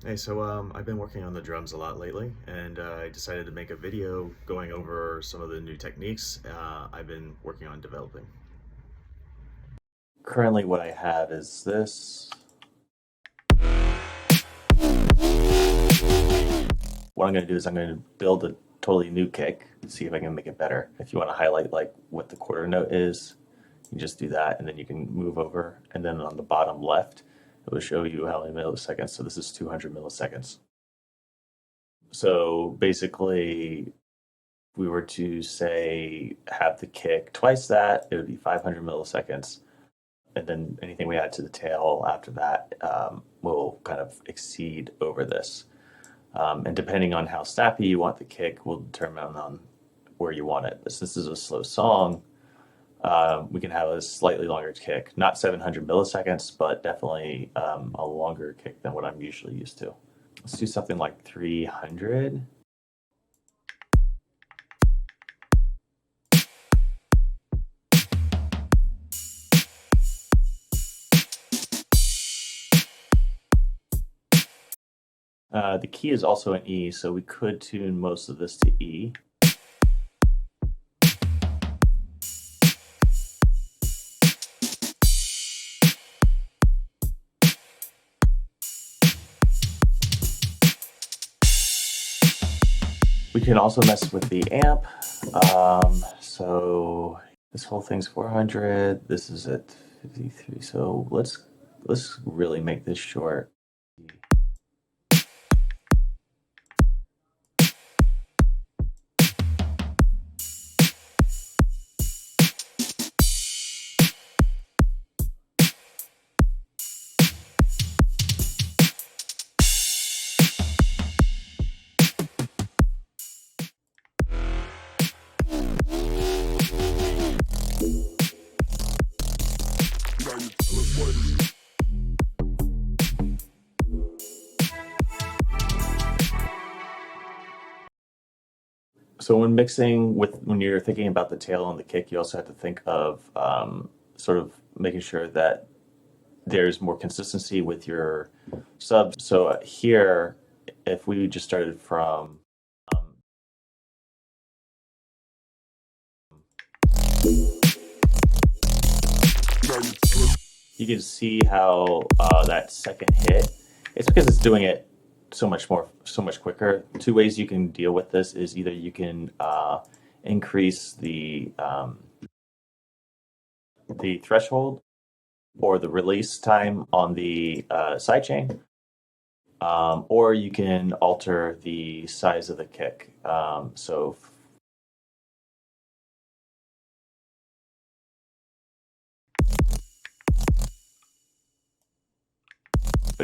Hey, I've been working on the drums a lot lately, and I decided to make a video going over some of the new techniques I've been working on developing. Currently, what I have is this. What I'm going to do is I'm going to build a totally new kick, see if I can make it better. If you want to highlight like what the quarter note is, you just do that, and then you can move over, and then on the bottom left, it will show you how many milliseconds. So this is 200 milliseconds. So basically, if we were to say have the kick twice that, it would be 500 milliseconds. And then anything we add to the tail after that will kind of exceed over this. And depending on how snappy you want the kick will determine on where you want it. But since this is a slow song, we can have a slightly longer kick. Not 700 milliseconds, but definitely a longer kick than what I'm usually used to. Let's do something like 300. The key is also an E, so we could tune most of this to E. We can also mess with the amp. So this whole thing's 400. This is at 53. So let's really make this short. So when mixing when you're thinking about the tail and the kick, you also have to think of sort of making sure that there's more consistency with your subs. So here, if we just started from you can see how that second hit, it's because it's doing it so much quicker. Two ways you can deal with this is either you can increase the threshold or the release time on the sidechain, or you can alter the size of the kick. But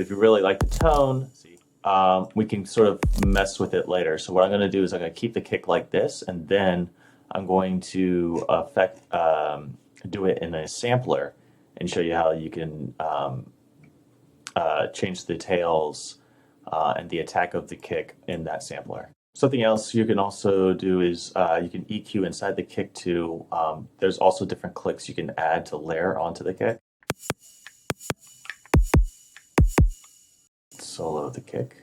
if you really like the tone, we can sort of mess with it later. So what I'm going to do is I'm going to keep the kick like this, and then I'm going to do it in a sampler and show you how you can change the tails and the attack of the kick in that sampler. Something else you can also do is you can EQ inside the kick too. There's also different clicks you can add to layer onto the kick. Solo the kick.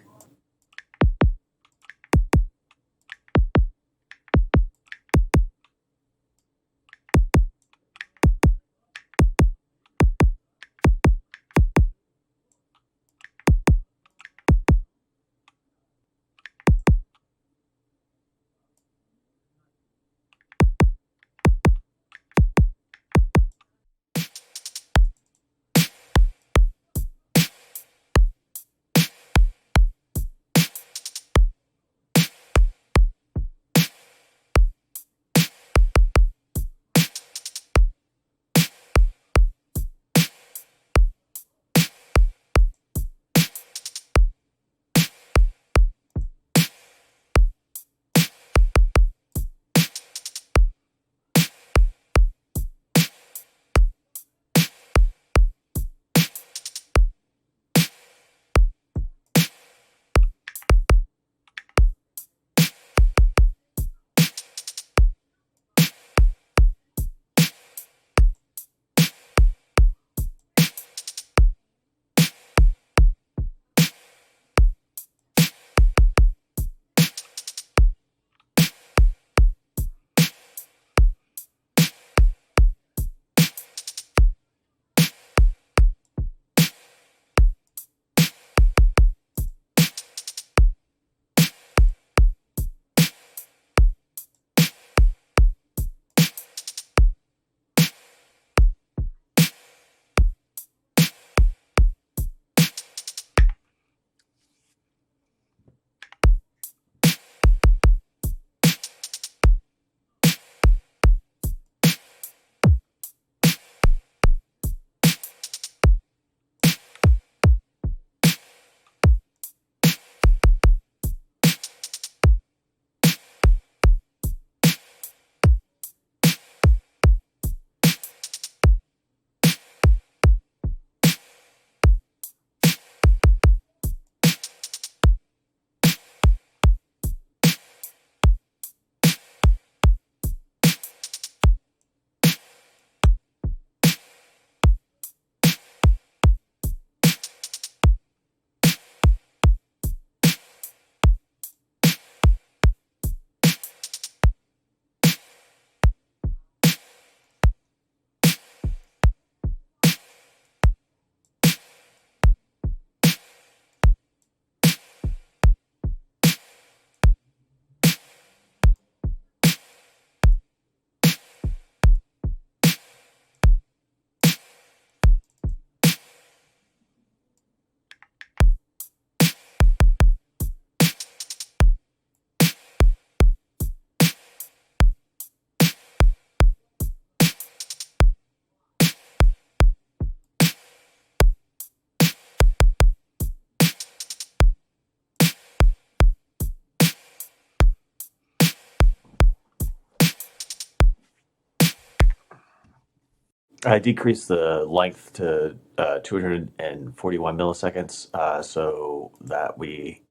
I decreased the length to 241 milliseconds so that we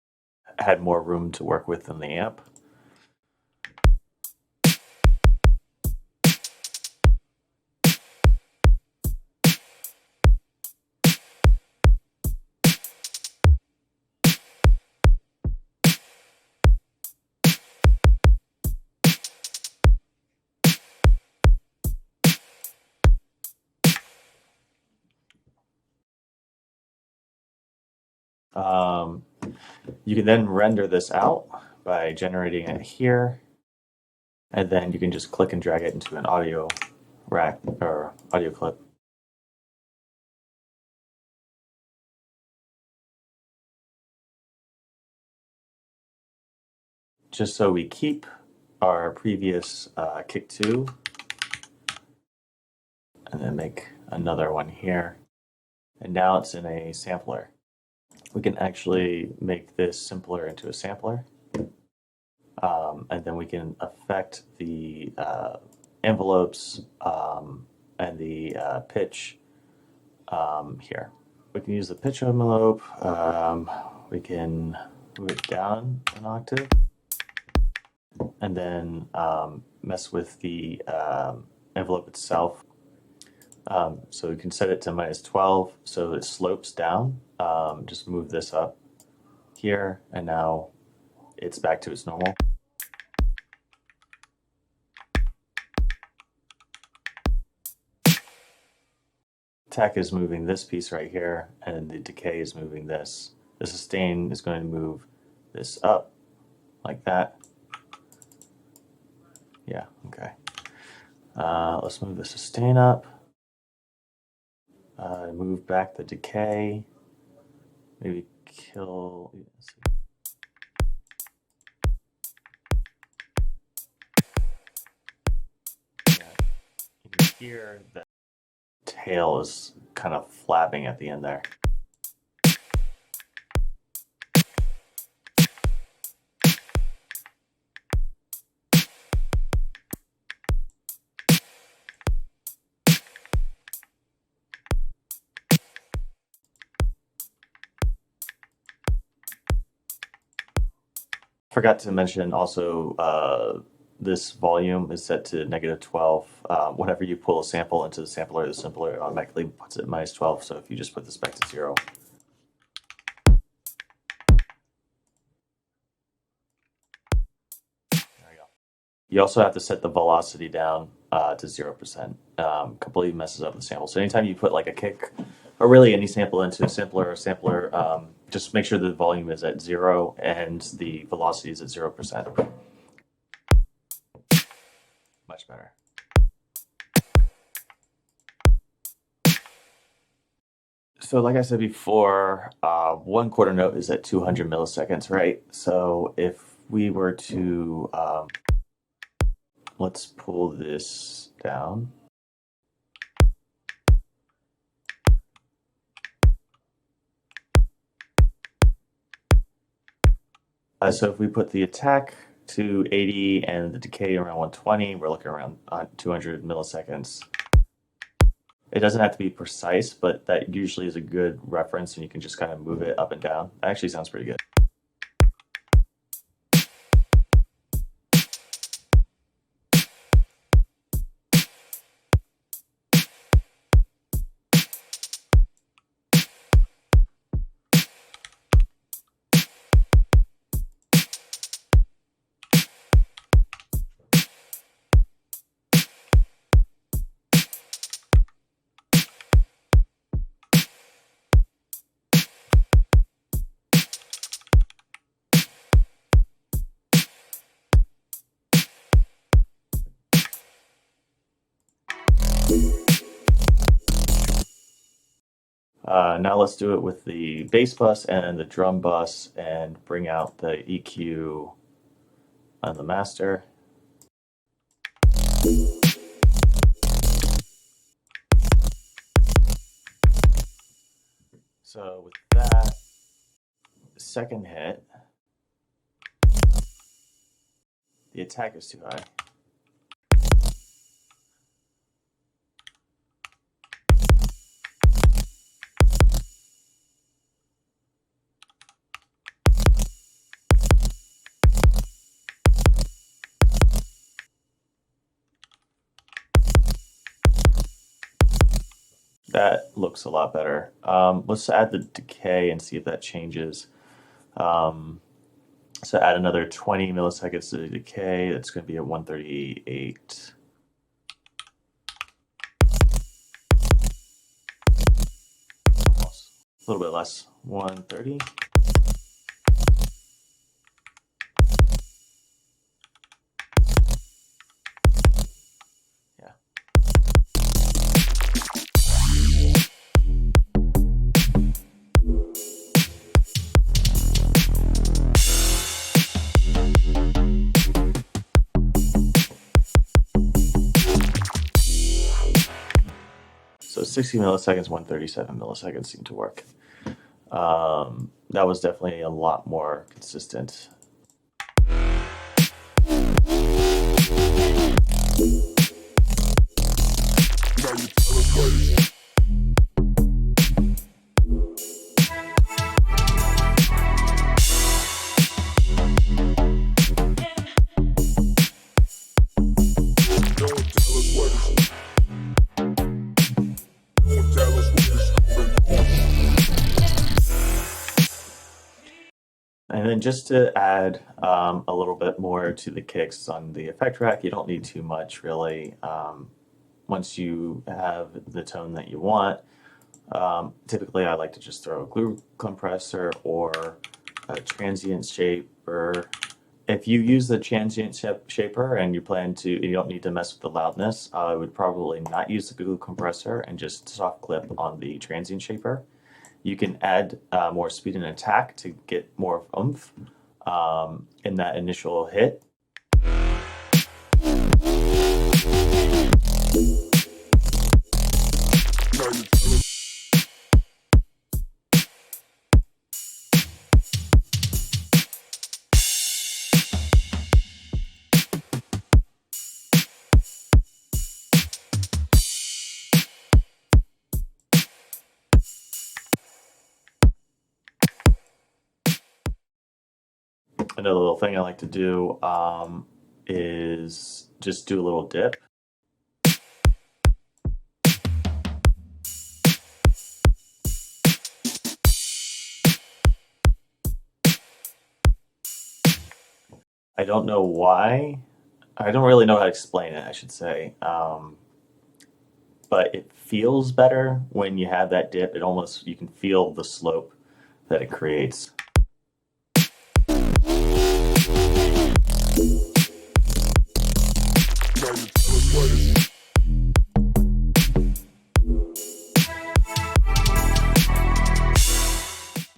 had more room to work with in the amp. You can then render this out by generating it here, and then you can just click and drag it into an audio rack or audio clip. Just so we keep our previous kick 2, and then make another one here. And now it's in a sampler. We can actually make this simpler into a sampler. And then we can affect the envelopes and the pitch here. We can use the pitch envelope. We can move it down an octave. And then mess with the envelope itself. So we can set it to -12 so it slopes down. Just move this up here, and now it's back to its normal. Tech is moving this piece right here, and the decay is moving this. The sustain is going to move this up like that. Yeah, okay. Let's move the sustain up. Move back the decay. Maybe kill. Yeah, you can hear that tail is kind of flapping at the end there. Forgot to mention also this volume is set to -12. Whenever you pull a sample into the sampler, it automatically puts it at -12. So if you just put this back to 0. There we go. You also have to set the velocity down to 0%. Completely messes up the sample. So anytime you put like a kick or really any sample into a sampler, just make sure the volume is at 0 and the velocity is at 0%. Much better. So like I said before, 1/4 note is at 200 milliseconds, right? So if we were to, let's pull this down. So if we put the attack to 80 and the decay around 120, we're looking around 200 milliseconds. It doesn't have to be precise, but that usually is a good reference, and you can just kind of move it up and down. That actually sounds pretty good. Now let's do it with the bass bus and the drum bus and bring out the EQ on the master. So with that, second hit, the attack is too high. that looks a lot better. Let's add the decay and see if that changes. Um, so add another 20 milliseconds to the decay. That's going to be at 138. Almost. A little bit less. 130. Yeah. So 60 milliseconds, 137 milliseconds seem to work. That was definitely a lot more consistent. And then just to add a little bit more to the kicks on the effect rack, you don't need too much really. Once you have the tone that you want, typically I like to just throw a glue compressor or a transient shaper. If you use the transient shaper and you don't need to mess with the loudness, I would probably not use the glue compressor and just soft clip on the transient shaper. You can add more speed and attack to get more oomph in that initial hit. Another little thing I like to do is just do a little dip. I don't know why. I don't really know how to explain it, I should say. But it feels better when you have that dip. You can feel the slope that it creates.